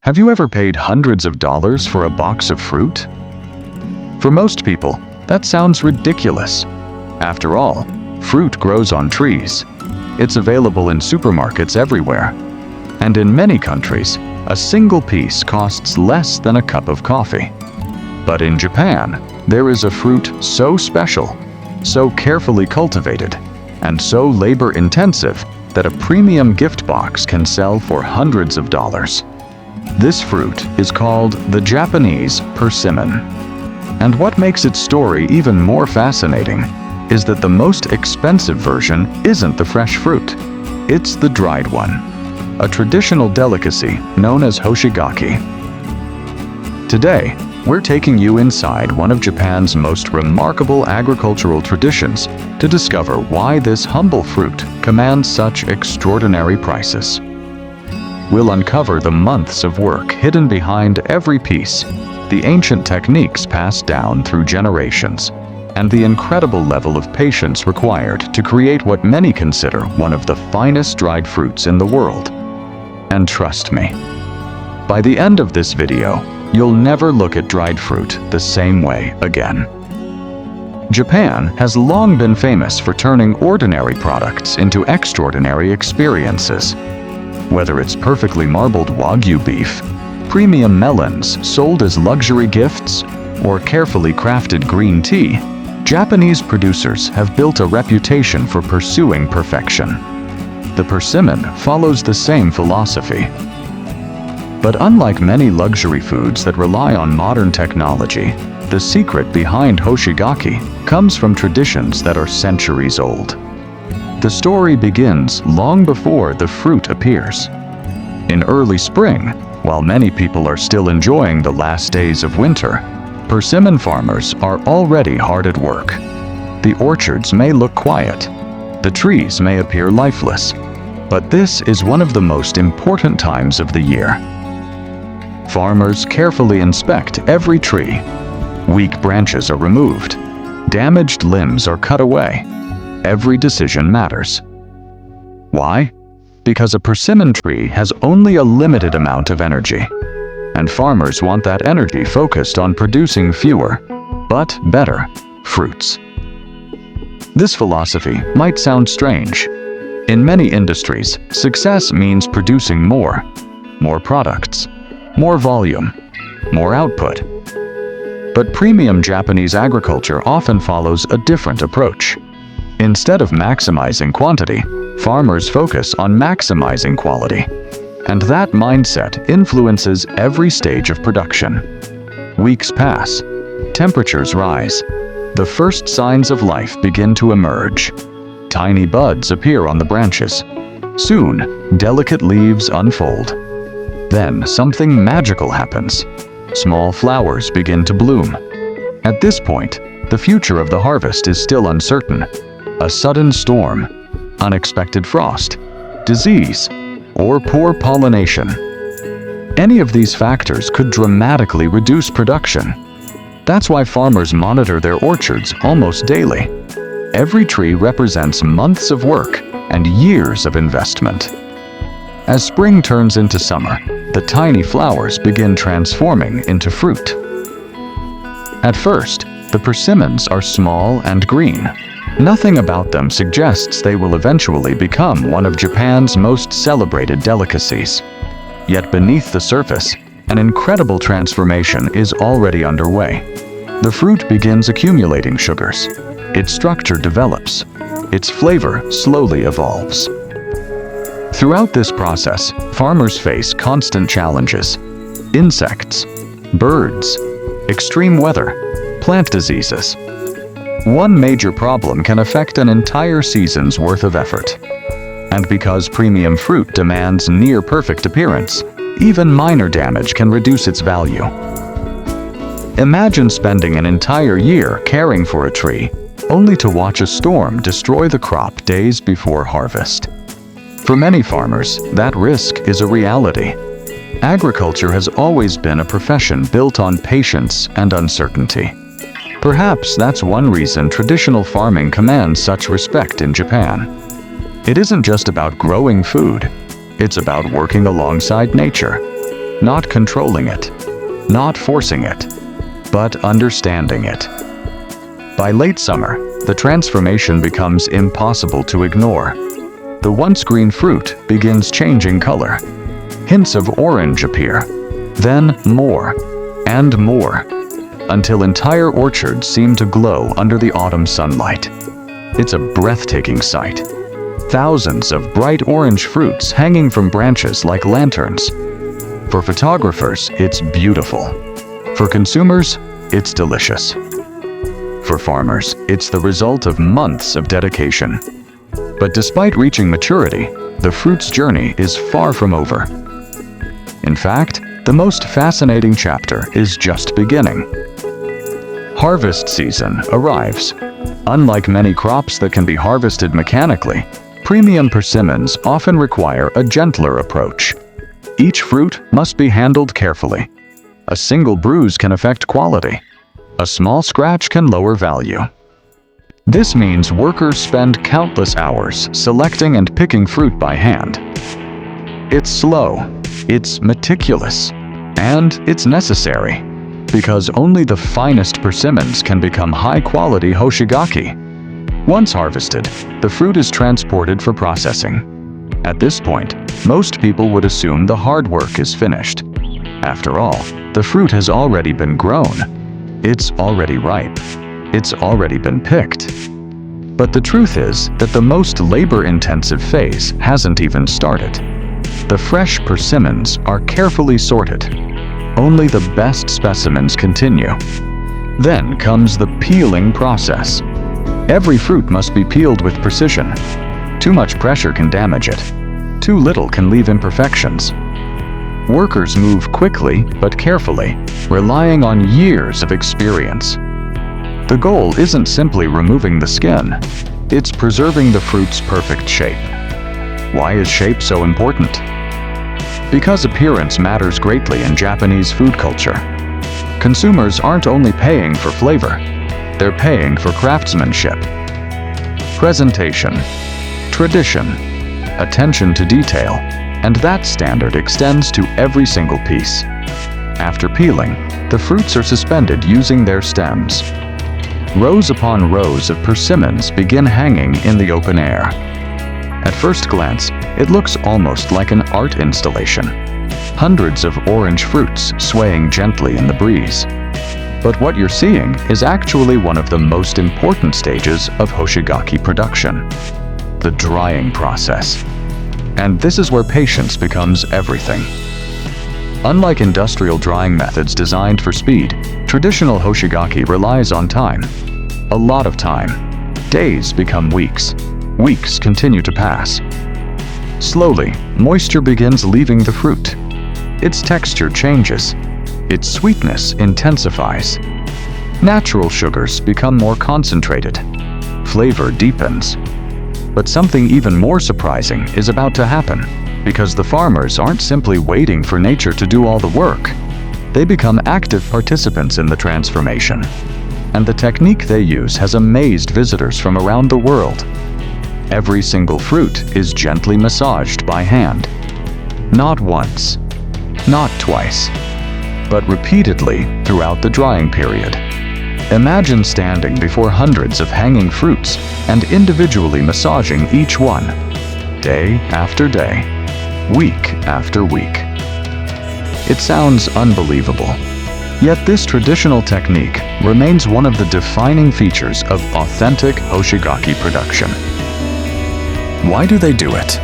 Have you ever paid hundreds of dollars for a box of fruit? For most people, that sounds ridiculous. After all, fruit grows on trees. It's available in supermarkets everywhere. And in many countries, a single piece costs less than a cup of coffee. But in Japan, there is a fruit so special, so carefully cultivated, and so labor-intensive that a premium gift box can sell for hundreds of dollars. This fruit is called the Japanese persimmon. And what makes its story even more fascinating is that the most expensive version isn't the fresh fruit. It's the dried one, a traditional delicacy known as hoshigaki. Today, we're taking you inside one of Japan's most remarkable agricultural traditions to discover why this humble fruit commands such extraordinary prices. We'll uncover the months of work hidden behind every piece, the ancient techniques passed down through generations, and the incredible level of patience required to create what many consider one of the finest dried fruits in the world. And trust me, by the end of this video, you'll never look at dried fruit the same way again. Japan has long been famous for turning ordinary products into extraordinary experiences. Whether it's perfectly marbled Wagyu beef, premium melons sold as luxury gifts, or carefully crafted green tea, Japanese producers have built a reputation for pursuing perfection. The persimmon follows the same philosophy. But unlike many luxury foods that rely on modern technology, the secret behind hoshigaki comes from traditions that are centuries old. The story begins long before the fruit appears. In early spring, while many people are still enjoying the last days of winter, persimmon farmers are already hard at work. The orchards may look quiet, the trees may appear lifeless, but this is one of the most important times of the year. Farmers carefully inspect every tree. Weak branches are removed. Damaged limbs are cut away. Every decision matters. Why? Because a persimmon tree has only a limited amount of energy, and farmers want that energy focused on producing fewer, but better, fruits. This philosophy might sound strange. In many industries, success means producing more products, more volume, more output. But premium Japanese agriculture often follows a different approach. Instead of maximizing quantity, farmers focus on maximizing quality. And that mindset influences every stage of production. Weeks pass, temperatures rise, the first signs of life begin to emerge. Tiny buds appear on the branches. Soon, delicate leaves unfold. Then something magical happens. Small flowers begin to bloom. At this point, the future of the harvest is still uncertain. A sudden storm, unexpected frost, disease, or poor pollination. Any of these factors could dramatically reduce production. That's why farmers monitor their orchards almost daily. Every tree represents months of work and years of investment. As spring turns into summer, the tiny flowers begin transforming into fruit. At first, the persimmons are small and green. Nothing about them suggests they will eventually become one of Japan's most celebrated delicacies. Yet beneath the surface, an incredible transformation is already underway. The fruit begins accumulating sugars. Its structure develops. Its flavor slowly evolves. Throughout this process, farmers face constant challenges: insects, birds, extreme weather, plant diseases. One major problem can affect an entire season's worth of effort. And because premium fruit demands near-perfect appearance, even minor damage can reduce its value. Imagine spending an entire year caring for a tree, only to watch a storm destroy the crop days before harvest. For many farmers, that risk is a reality. Agriculture has always been a profession built on patience and uncertainty. Perhaps that's one reason traditional farming commands such respect in Japan. It isn't just about growing food, it's about working alongside nature. not controlling it, not forcing it, but understanding it. By late summer, the transformation becomes impossible to ignore. The once green fruit begins changing color. Hints of orange appear, then more and more, until entire orchards seem to glow under the autumn sunlight. It's a breathtaking sight. Thousands of bright orange fruits hanging from branches like lanterns. For photographers, it's beautiful. For consumers, it's delicious. For farmers, it's the result of months of dedication. But despite reaching maturity, the fruit's journey is far from over. In fact, the most fascinating chapter is just beginning. Harvest season arrives. Unlike many crops that can be harvested mechanically, premium persimmons often require a gentler approach. Each fruit must be handled carefully. A single bruise can affect quality. A small scratch can lower value. This means workers spend countless hours selecting and picking fruit by hand. It's slow, it's meticulous, and it's necessary, because only the finest persimmons can become high-quality hoshigaki. Once harvested, the fruit is transported for processing. At this point, most people would assume the hard work is finished. After all, the fruit has already been grown. It's already ripe. It's already been picked. But the truth is that the most labor-intensive phase hasn't even started. The fresh persimmons are carefully sorted. Only the best specimens continue. Then comes the peeling process. Every fruit must be peeled with precision. Too much pressure can damage it. Too little can leave imperfections. Workers move quickly but carefully, relying on years of experience. The goal isn't simply removing the skin. It's preserving the fruit's perfect shape. Why is shape so important? Because appearance matters greatly in Japanese food culture. Consumers aren't only paying for flavor, they're paying for craftsmanship. Presentation, tradition, attention to detail, and that standard extends to every single piece. After peeling, the fruits are suspended using their stems. Rows upon rows of persimmons begin hanging in the open air. At first glance, it looks almost like an art installation. Hundreds of orange fruits swaying gently in the breeze. But what you're seeing is actually one of the most important stages of hoshigaki production, the drying process. And this is where patience becomes everything. Unlike industrial drying methods designed for speed, traditional hoshigaki relies on time. A lot of time. Days become weeks. Weeks continue to pass. Slowly, moisture begins leaving the fruit. Its texture changes. Its sweetness intensifies. Natural sugars become more concentrated. Flavor deepens. But something even more surprising is about to happen, because the farmers aren't simply waiting for nature to do all the work. They become active participants in the transformation. And the technique they use has amazed visitors from around the world. Every single fruit is gently massaged by hand. Not once, not twice, but repeatedly throughout the drying period. Imagine standing before hundreds of hanging fruits and individually massaging each one, day after day, week after week. It sounds unbelievable. Yet this traditional technique remains one of the defining features of authentic hoshigaki production. Why do they do it?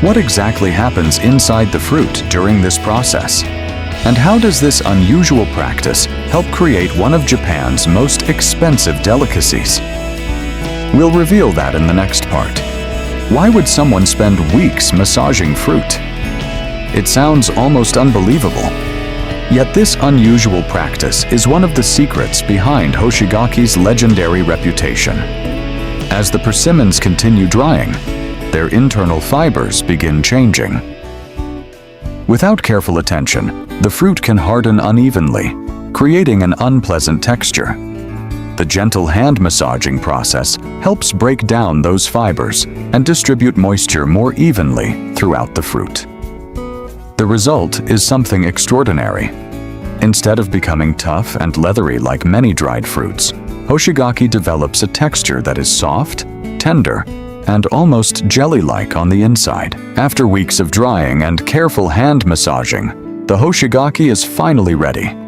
What exactly happens inside the fruit during this process? And how does this unusual practice help create one of Japan's most expensive delicacies? We'll reveal that in the next part. Why would someone spend weeks massaging fruit? It sounds almost unbelievable. Yet this unusual practice is one of the secrets behind hoshigaki's legendary reputation. As the persimmons continue drying, their internal fibers begin changing. Without careful attention, the fruit can harden unevenly, creating an unpleasant texture. The gentle hand massaging process helps break down those fibers and distribute moisture more evenly throughout the fruit. The result is something extraordinary. Instead of becoming tough and leathery like many dried fruits, hoshigaki develops a texture that is soft, tender, and almost jelly-like on the inside. After weeks of drying and careful hand massaging, the hoshigaki is finally ready.